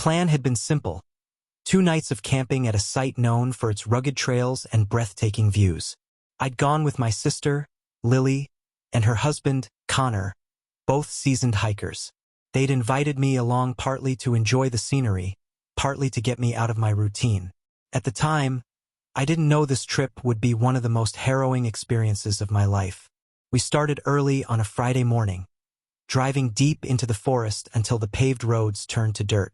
plan had been simple. 2 nights of camping at a site known for its rugged trails and breathtaking views. I'd gone with my sister, Lily, and her husband, Connor, both seasoned hikers. They'd invited me along partly to enjoy the scenery, partly to get me out of my routine. At the time, I didn't know this trip would be one of the most harrowing experiences of my life. We started early on a Friday morning, driving deep into the forest until the paved roads turned to dirt.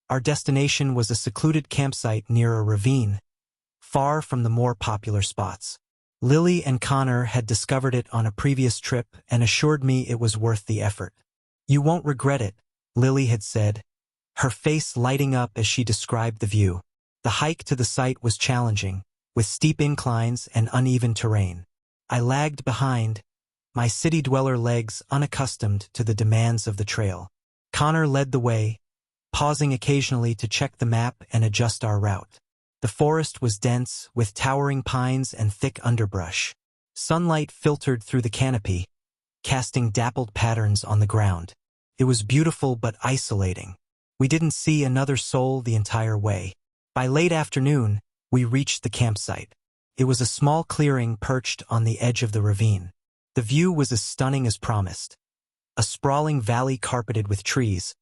Our destination was a secluded campsite near a ravine, far from the more popular spots. Lily and Connor had discovered it on a previous trip and assured me it was worth the effort. "You won't regret it," Lily had said, her face lighting up as she described the view. The hike to the site was challenging, with steep inclines and uneven terrain. I lagged behind, my city-dweller legs unaccustomed to the demands of the trail. Connor led the way, pausing occasionally to check the map and adjust our route. The forest was dense, with towering pines and thick underbrush. Sunlight filtered through the canopy, casting dappled patterns on the ground. It was beautiful but isolating. We didn't see another soul the entire way. By late afternoon, we reached the campsite. It was a small clearing perched on the edge of the ravine. The view was as stunning as promised. A sprawling valley carpeted with trees,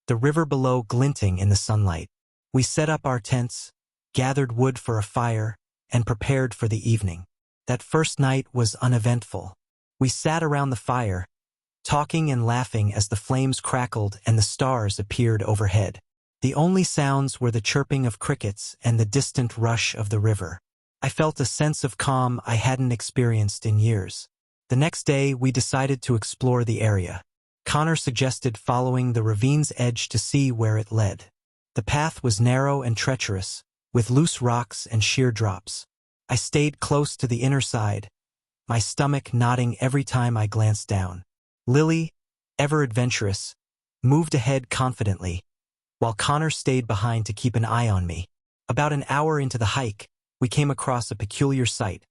the river below glinting in the sunlight. We set up our tents, gathered wood for a fire, and prepared for the evening. That first night was uneventful. We sat around the fire, talking and laughing as the flames crackled and the stars appeared overhead. The only sounds were the chirping of crickets and the distant rush of the river. I felt a sense of calm I hadn't experienced in years. The next day, we decided to explore the area. Connor suggested following the ravine's edge to see where it led. The path was narrow and treacherous, with loose rocks and sheer drops. I stayed close to the inner side, my stomach knotting every time I glanced down. Lily, ever adventurous, moved ahead confidently, while Connor stayed behind to keep an eye on me. About an hour into the hike, we came across a peculiar sight,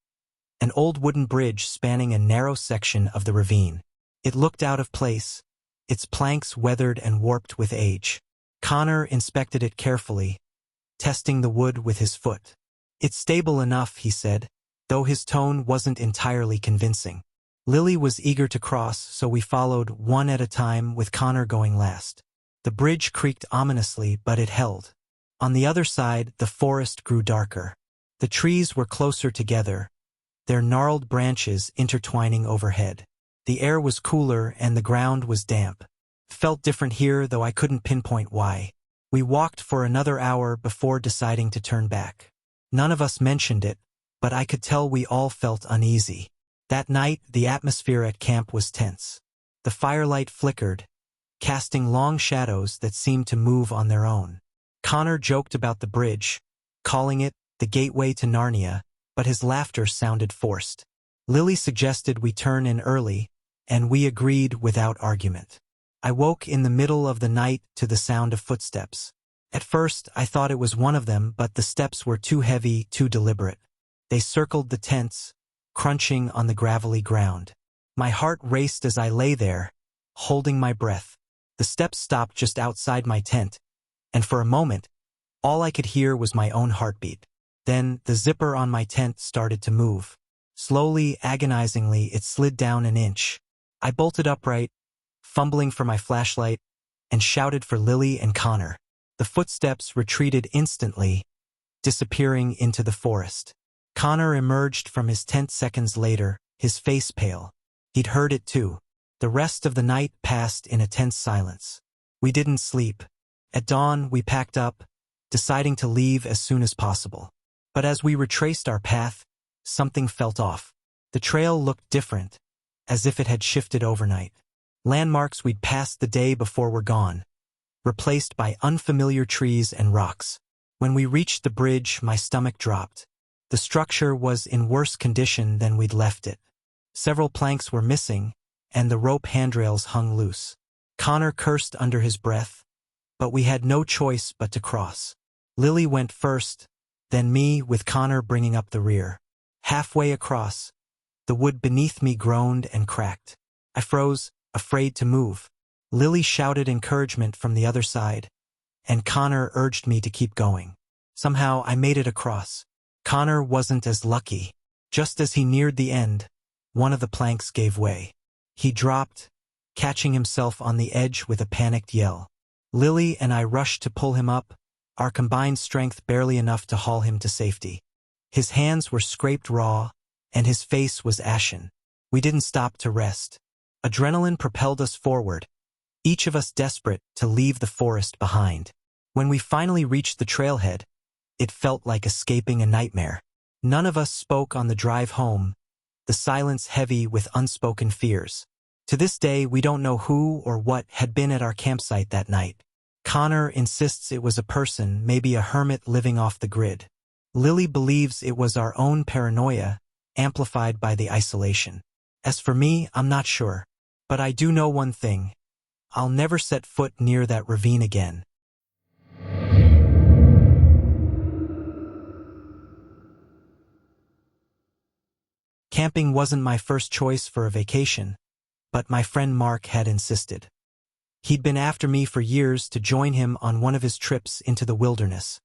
an old wooden bridge spanning a narrow section of the ravine. It looked out of place, its planks weathered and warped with age. Connor inspected it carefully, testing the wood with his foot. "It's stable enough," he said, though his tone wasn't entirely convincing. Lily was eager to cross, so we followed one at a time with Connor going last. The bridge creaked ominously, but it held. On the other side, the forest grew darker. The trees were closer together, their gnarled branches intertwining overhead. The air was cooler and the ground was damp. It felt different here, though I couldn't pinpoint why. We walked for another hour before deciding to turn back. None of us mentioned it, but I could tell we all felt uneasy. That night, the atmosphere at camp was tense. The firelight flickered, casting long shadows that seemed to move on their own. Connor joked about the bridge, calling it the gateway to Narnia, but his laughter sounded forced. Lily suggested we turn in early, and we agreed without argument. I woke in the middle of the night to the sound of footsteps. At first, I thought it was one of them, but the steps were too heavy, too deliberate. They circled the tents, crunching on the gravelly ground. My heart raced as I lay there, holding my breath. The steps stopped just outside my tent, and for a moment, all I could hear was my own heartbeat. Then, the zipper on my tent started to move. Slowly, agonizingly, it slid down an inch. I bolted upright, fumbling for my flashlight, and shouted for Lily and Connor. The footsteps retreated instantly, disappearing into the forest. Connor emerged from his tent seconds later, his face pale. He'd heard it too. The rest of the night passed in a tense silence. We didn't sleep. At dawn, we packed up, deciding to leave as soon as possible. But as we retraced our path, something felt off. The trail looked different, as if it had shifted overnight. Landmarks we'd passed the day before were gone, replaced by unfamiliar trees and rocks. When we reached the bridge, my stomach dropped. The structure was in worse condition than we'd left it. Several planks were missing, and the rope handrails hung loose. Connor cursed under his breath, but we had no choice but to cross. Lily went first, then me, with Connor bringing up the rear. Halfway across, the wood beneath me groaned and cracked. I froze, afraid to move. Lily shouted encouragement from the other side, and Connor urged me to keep going. Somehow I made it across. Connor wasn't as lucky. Just as he neared the end, one of the planks gave way. He dropped, catching himself on the edge with a panicked yell. Lily and I rushed to pull him up, our combined strength barely enough to haul him to safety. His hands were scraped raw, and his face was ashen. We didn't stop to rest. Adrenaline propelled us forward, each of us desperate to leave the forest behind. When we finally reached the trailhead, it felt like escaping a nightmare. None of us spoke on the drive home, the silence heavy with unspoken fears. To this day, we don't know who or what had been at our campsite that night. Connor insists it was a person, maybe a hermit living off the grid. Lily believes it was our own paranoia, amplified by the isolation. As for me, I'm not sure. But I do know one thing. I'll never set foot near that ravine again. Camping wasn't my first choice for a vacation, but my friend Mark had insisted. He'd been after me for years to join him on one of his trips into the wilderness,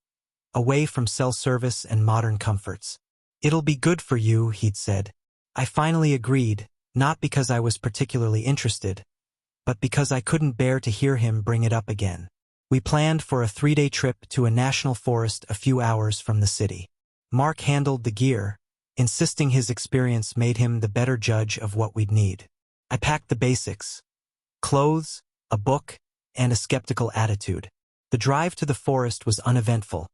away from cell service and modern comforts. "It'll be good for you," he'd said. I finally agreed, not because I was particularly interested, but because I couldn't bear to hear him bring it up again. We planned for a 3-day trip to a national forest a few hours from the city. Mark handled the gear, insisting his experience made him the better judge of what we'd need. I packed the basics: clothes, a book, and a skeptical attitude. The drive to the forest was uneventful,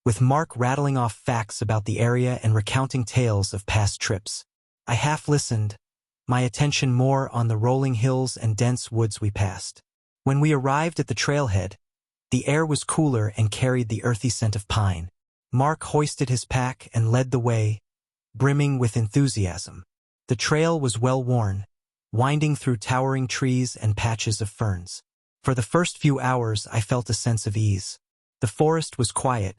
with Mark rattling off facts about the area and recounting tales of past trips. I half listened, my attention more on the rolling hills and dense woods we passed. When we arrived at the trailhead, the air was cooler and carried the earthy scent of pine. Mark hoisted his pack and led the way, brimming with enthusiasm. The trail was well worn, winding through towering trees and patches of ferns. For the first few hours, I felt a sense of ease. The forest was quiet,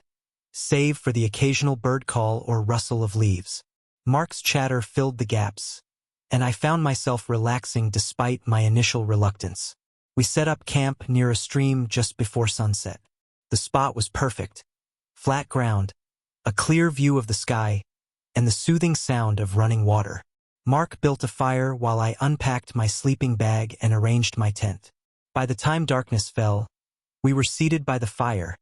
save for the occasional bird call or rustle of leaves. Mark's chatter filled the gaps, and I found myself relaxing despite my initial reluctance. We set up camp near a stream just before sunset. The spot was perfect: flat ground, a clear view of the sky, and the soothing sound of running water. Mark built a fire while I unpacked my sleeping bag and arranged my tent. By the time darkness fell, we were seated by the fire,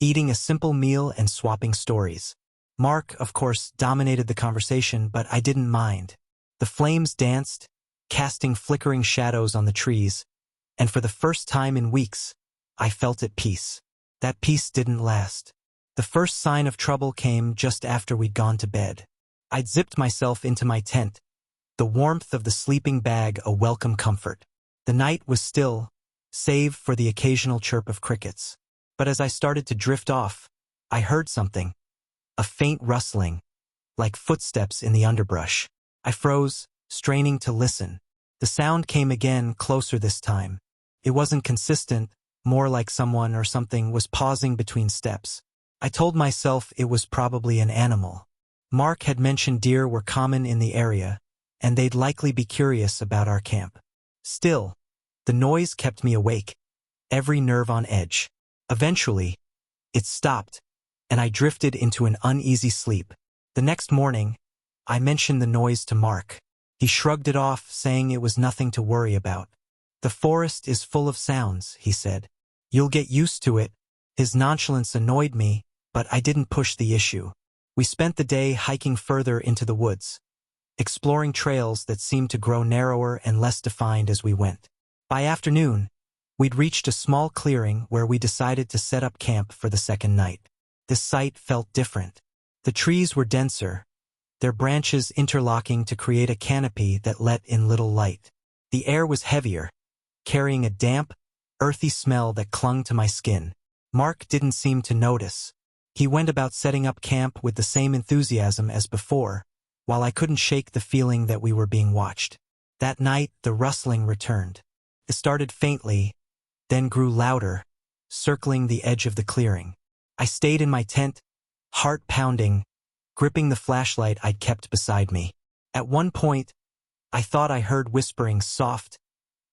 eating a simple meal and swapping stories. Mark, of course, dominated the conversation, but I didn't mind. The flames danced, casting flickering shadows on the trees, and for the first time in weeks, I felt at peace. That peace didn't last. The first sign of trouble came just after we'd gone to bed. I'd zipped myself into my tent, the warmth of the sleeping bag a welcome comfort. The night was still, save for the occasional chirp of crickets. But as I started to drift off, I heard something, a faint rustling, like footsteps in the underbrush. I froze, straining to listen. The sound came again, closer this time. It wasn't consistent, more like someone or something was pausing between steps. I told myself it was probably an animal. Mark had mentioned deer were common in the area, and they'd likely be curious about our camp. Still, the noise kept me awake, every nerve on edge. Eventually, it stopped, and I drifted into an uneasy sleep. The next morning, I mentioned the noise to Mark. He shrugged it off, saying it was nothing to worry about. "The forest is full of sounds," he said. "You'll get used to it." His nonchalance annoyed me, but I didn't push the issue. We spent the day hiking further into the woods, exploring trails that seemed to grow narrower and less defined as we went. By afternoon, we'd reached a small clearing where we decided to set up camp for the second night. This site felt different. The trees were denser, their branches interlocking to create a canopy that let in little light. The air was heavier, carrying a damp, earthy smell that clung to my skin. Mark didn't seem to notice. He went about setting up camp with the same enthusiasm as before, while I couldn't shake the feeling that we were being watched. That night, the rustling returned. It started faintly, then grew louder, circling the edge of the clearing. I stayed in my tent, heart pounding, gripping the flashlight I'd kept beside me. At one point, I thought I heard whispering, soft,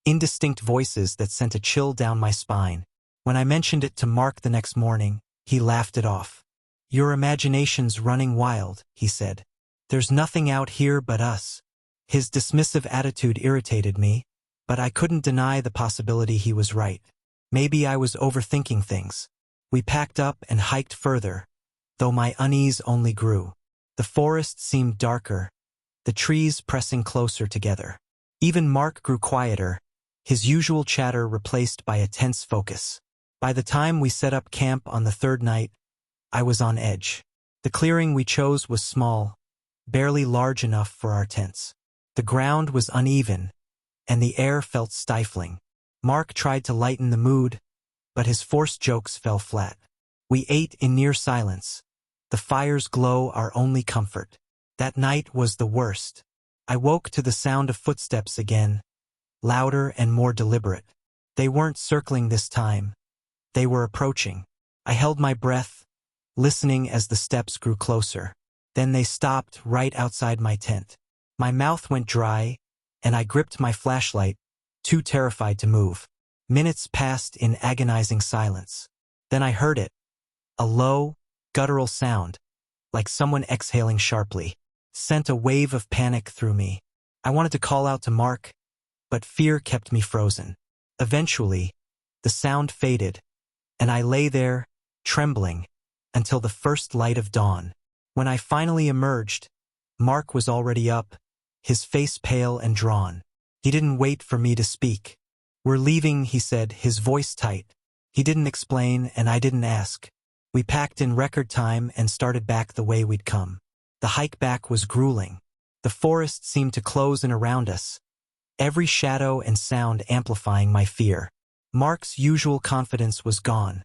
indistinct voices that sent a chill down my spine. When I mentioned it to Mark the next morning, he laughed it off. "Your imagination's running wild," he said. "There's nothing out here but us." His dismissive attitude irritated me, but I couldn't deny the possibility he was right. Maybe I was overthinking things. We packed up and hiked further, though my unease only grew. The forest seemed darker, the trees pressing closer together. Even Mark grew quieter, his usual chatter replaced by a tense focus. By the time we set up camp on the third night, I was on edge. The clearing we chose was small, barely large enough for our tents. The ground was uneven, and the air felt stifling. Mark tried to lighten the mood, but his forced jokes fell flat. We ate in near silence, the fire's glow our only comfort. That night was the worst. I woke to the sound of footsteps again, louder and more deliberate. They weren't circling this time. They were approaching. I held my breath, listening as the steps grew closer. Then they stopped right outside my tent. My mouth went dry, and I gripped my flashlight, too terrified to move. Minutes passed in agonizing silence. Then I heard it. A low, guttural sound, like someone exhaling sharply, sent a wave of panic through me. I wanted to call out to Mark, but fear kept me frozen. Eventually, the sound faded, and I lay there, trembling, until the first light of dawn. When I finally emerged, Mark was already up, his face pale and drawn. He didn't wait for me to speak. "We're leaving," he said, his voice tight. He didn't explain, and I didn't ask. We packed in record time and started back the way we'd come. The hike back was grueling. The forest seemed to close in around us, every shadow and sound amplifying my fear. Mark's usual confidence was gone,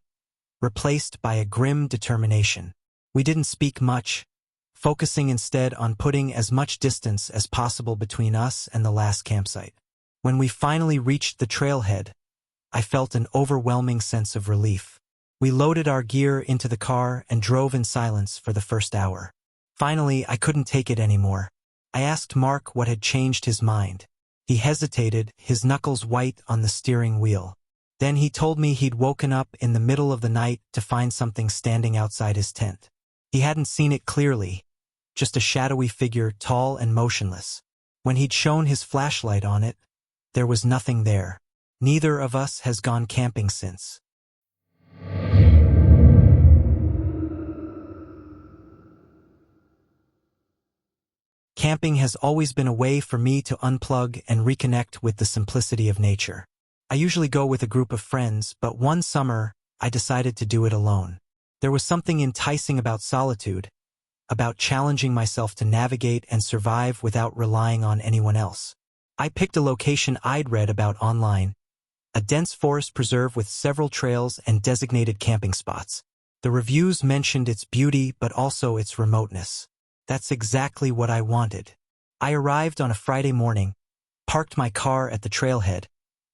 replaced by a grim determination. We didn't speak much, focusing instead on putting as much distance as possible between us and the last campsite. When we finally reached the trailhead, I felt an overwhelming sense of relief. We loaded our gear into the car and drove in silence for the first hour. Finally, I couldn't take it anymore. I asked Mark what had changed his mind. He hesitated, his knuckles white on the steering wheel. Then he told me he'd woken up in the middle of the night to find something standing outside his tent. He hadn't seen it clearly, just a shadowy figure, tall and motionless. When he'd shone his flashlight on it, there was nothing there. Neither of us has gone camping since. Camping has always been a way for me to unplug and reconnect with the simplicity of nature. I usually go with a group of friends, but one summer, I decided to do it alone. There was something enticing about solitude, about challenging myself to navigate and survive without relying on anyone else. I picked a location I'd read about online, a dense forest preserve with several trails and designated camping spots. The reviews mentioned its beauty but also its remoteness. That's exactly what I wanted. I arrived on a Friday morning, parked my car at the trailhead,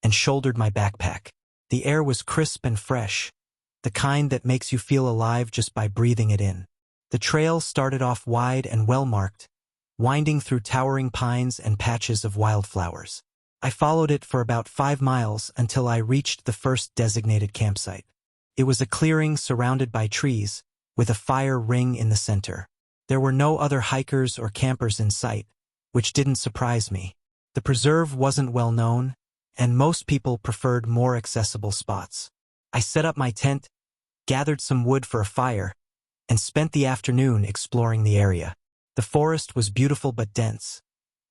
and shouldered my backpack. The air was crisp and fresh, the kind that makes you feel alive just by breathing it in. The trail started off wide and well-marked, winding through towering pines and patches of wildflowers. I followed it for about 5 miles until I reached the first designated campsite. It was a clearing surrounded by trees, with a fire ring in the center. There were no other hikers or campers in sight, which didn't surprise me. The preserve wasn't well known, and most people preferred more accessible spots. I set up my tent, gathered some wood for a fire, and spent the afternoon exploring the area. The forest was beautiful but dense,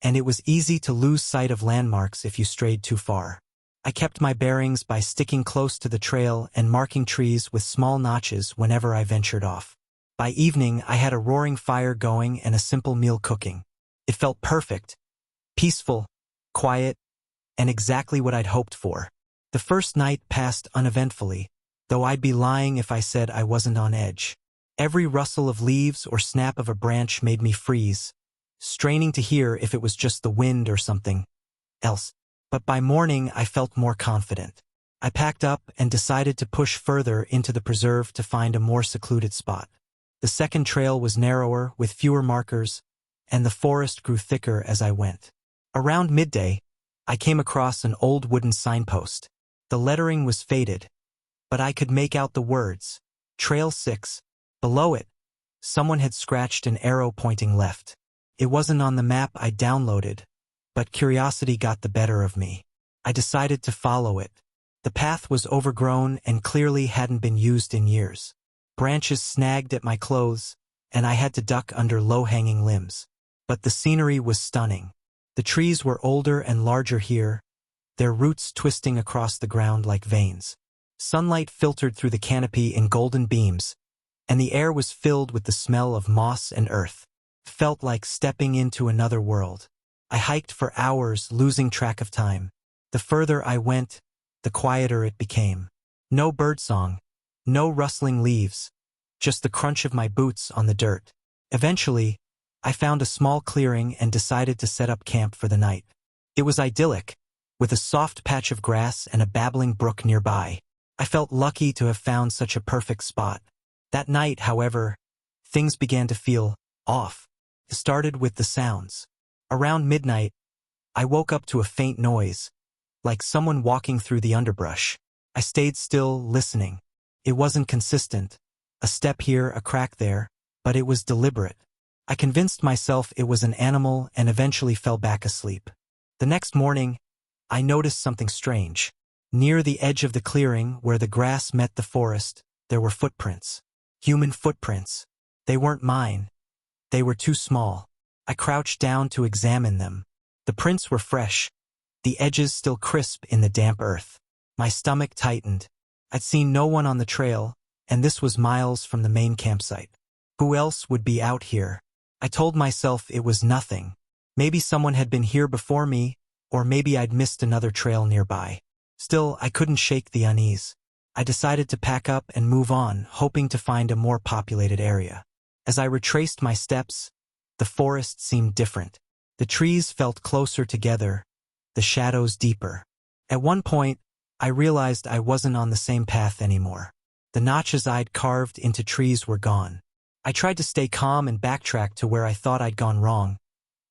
and it was easy to lose sight of landmarks if you strayed too far. I kept my bearings by sticking close to the trail and marking trees with small notches whenever I ventured off. By evening, I had a roaring fire going and a simple meal cooking. It felt perfect, peaceful, quiet, and exactly what I'd hoped for. The first night passed uneventfully, though I'd be lying if I said I wasn't on edge. Every rustle of leaves or snap of a branch made me freeze, straining to hear if it was just the wind or something else. But by morning, I felt more confident. I packed up and decided to push further into the preserve to find a more secluded spot. The second trail was narrower, with fewer markers, and the forest grew thicker as I went. Around midday, I came across an old wooden signpost. The lettering was faded, but I could make out the words. Trail 6. Below it, someone had scratched an arrow pointing left. It wasn't on the map I downloaded, but curiosity got the better of me. I decided to follow it. The path was overgrown and clearly hadn't been used in years. Branches snagged at my clothes, and I had to duck under low-hanging limbs. But the scenery was stunning. The trees were older and larger here, their roots twisting across the ground like veins. Sunlight filtered through the canopy in golden beams, and the air was filled with the smell of moss and earth. It felt like stepping into another world. I hiked for hours, losing track of time. The further I went, the quieter it became. No birdsong, no rustling leaves, just the crunch of my boots on the dirt. Eventually, I found a small clearing and decided to set up camp for the night. It was idyllic, with a soft patch of grass and a babbling brook nearby. I felt lucky to have found such a perfect spot. That night, however, things began to feel off. It started with the sounds. Around midnight, I woke up to a faint noise, like someone walking through the underbrush. I stayed still, listening. It wasn't consistent. A step here, a crack there, but it was deliberate. I convinced myself it was an animal and eventually fell back asleep. The next morning, I noticed something strange. Near the edge of the clearing, where the grass met the forest, there were footprints. Human footprints. They weren't mine. They were too small. I crouched down to examine them. The prints were fresh, the edges still crisp in the damp earth. My stomach tightened. I'd seen no one on the trail, and this was miles from the main campsite. Who else would be out here? I told myself it was nothing. Maybe someone had been here before me, or maybe I'd missed another trail nearby. Still, I couldn't shake the unease. I decided to pack up and move on, hoping to find a more populated area. As I retraced my steps, the forest seemed different. The trees felt closer together, the shadows deeper. At one point, I realized I wasn't on the same path anymore. The notches I'd carved into trees were gone. I tried to stay calm and backtrack to where I thought I'd gone wrong,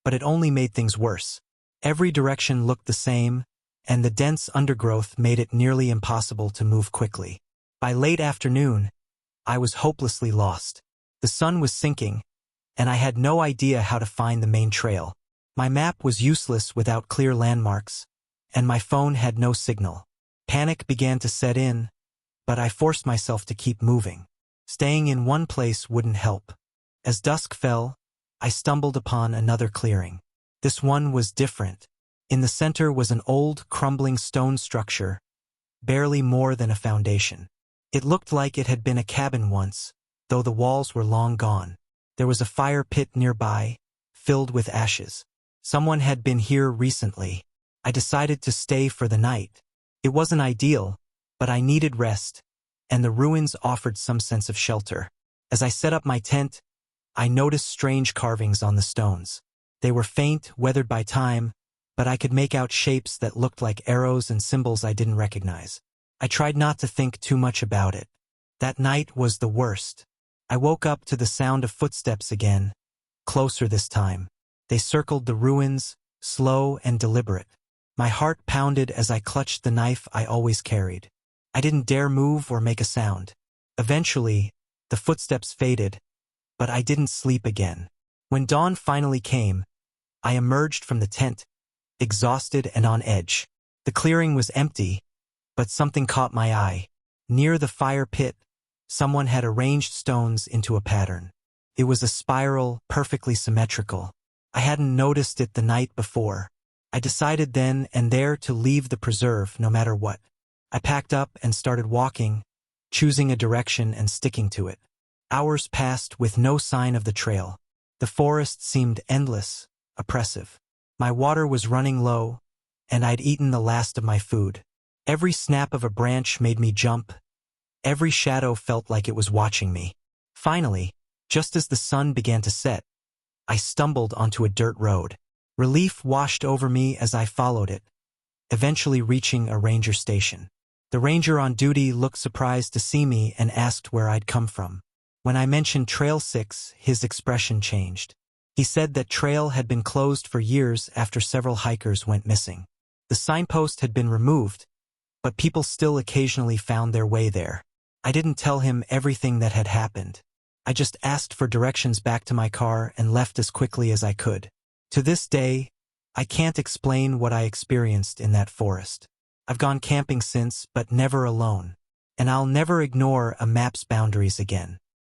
but it only made things worse. Every direction looked the same, and the dense undergrowth made it nearly impossible to move quickly. By late afternoon, I was hopelessly lost. The sun was sinking, and I had no idea how to find the main trail. My map was useless without clear landmarks, and my phone had no signal. Panic began to set in, but I forced myself to keep moving. Staying in one place wouldn't help. As dusk fell, I stumbled upon another clearing. This one was different. In the center was an old, crumbling stone structure, barely more than a foundation. It looked like it had been a cabin once, though the walls were long gone. There was a fire pit nearby, filled with ashes. Someone had been here recently. I decided to stay for the night. It wasn't ideal, but I needed rest, and the ruins offered some sense of shelter. As I set up my tent, I noticed strange carvings on the stones. They were faint, weathered by time, but I could make out shapes that looked like arrows and symbols I didn't recognize. I tried not to think too much about it. That night was the worst. I woke up to the sound of footsteps again, closer this time. They circled the ruins, slow and deliberate. My heart pounded as I clutched the knife I always carried. I didn't dare move or make a sound. Eventually, the footsteps faded, but I didn't sleep again. When dawn finally came, I emerged from the tent, exhausted and on edge. The clearing was empty, but something caught my eye. Near the fire pit, someone had arranged stones into a pattern. It was a spiral, perfectly symmetrical. I hadn't noticed it the night before. I decided then and there to leave the preserve no matter what. I packed up and started walking, choosing a direction and sticking to it. Hours passed with no sign of the trail. The forest seemed endless, oppressive. My water was running low, and I'd eaten the last of my food. Every snap of a branch made me jump. Every shadow felt like it was watching me. Finally, just as the sun began to set, I stumbled onto a dirt road. Relief washed over me as I followed it, eventually reaching a ranger station. The ranger on duty looked surprised to see me and asked where I'd come from. When I mentioned Trail 6, his expression changed. He said that trail had been closed for years after several hikers went missing. The signpost had been removed, but people still occasionally found their way there. I didn't tell him everything that had happened. I just asked for directions back to my car and left as quickly as I could. To this day, I can't explain what I experienced in that forest. I've gone camping since, but never alone. And I'll never ignore a map's boundaries again.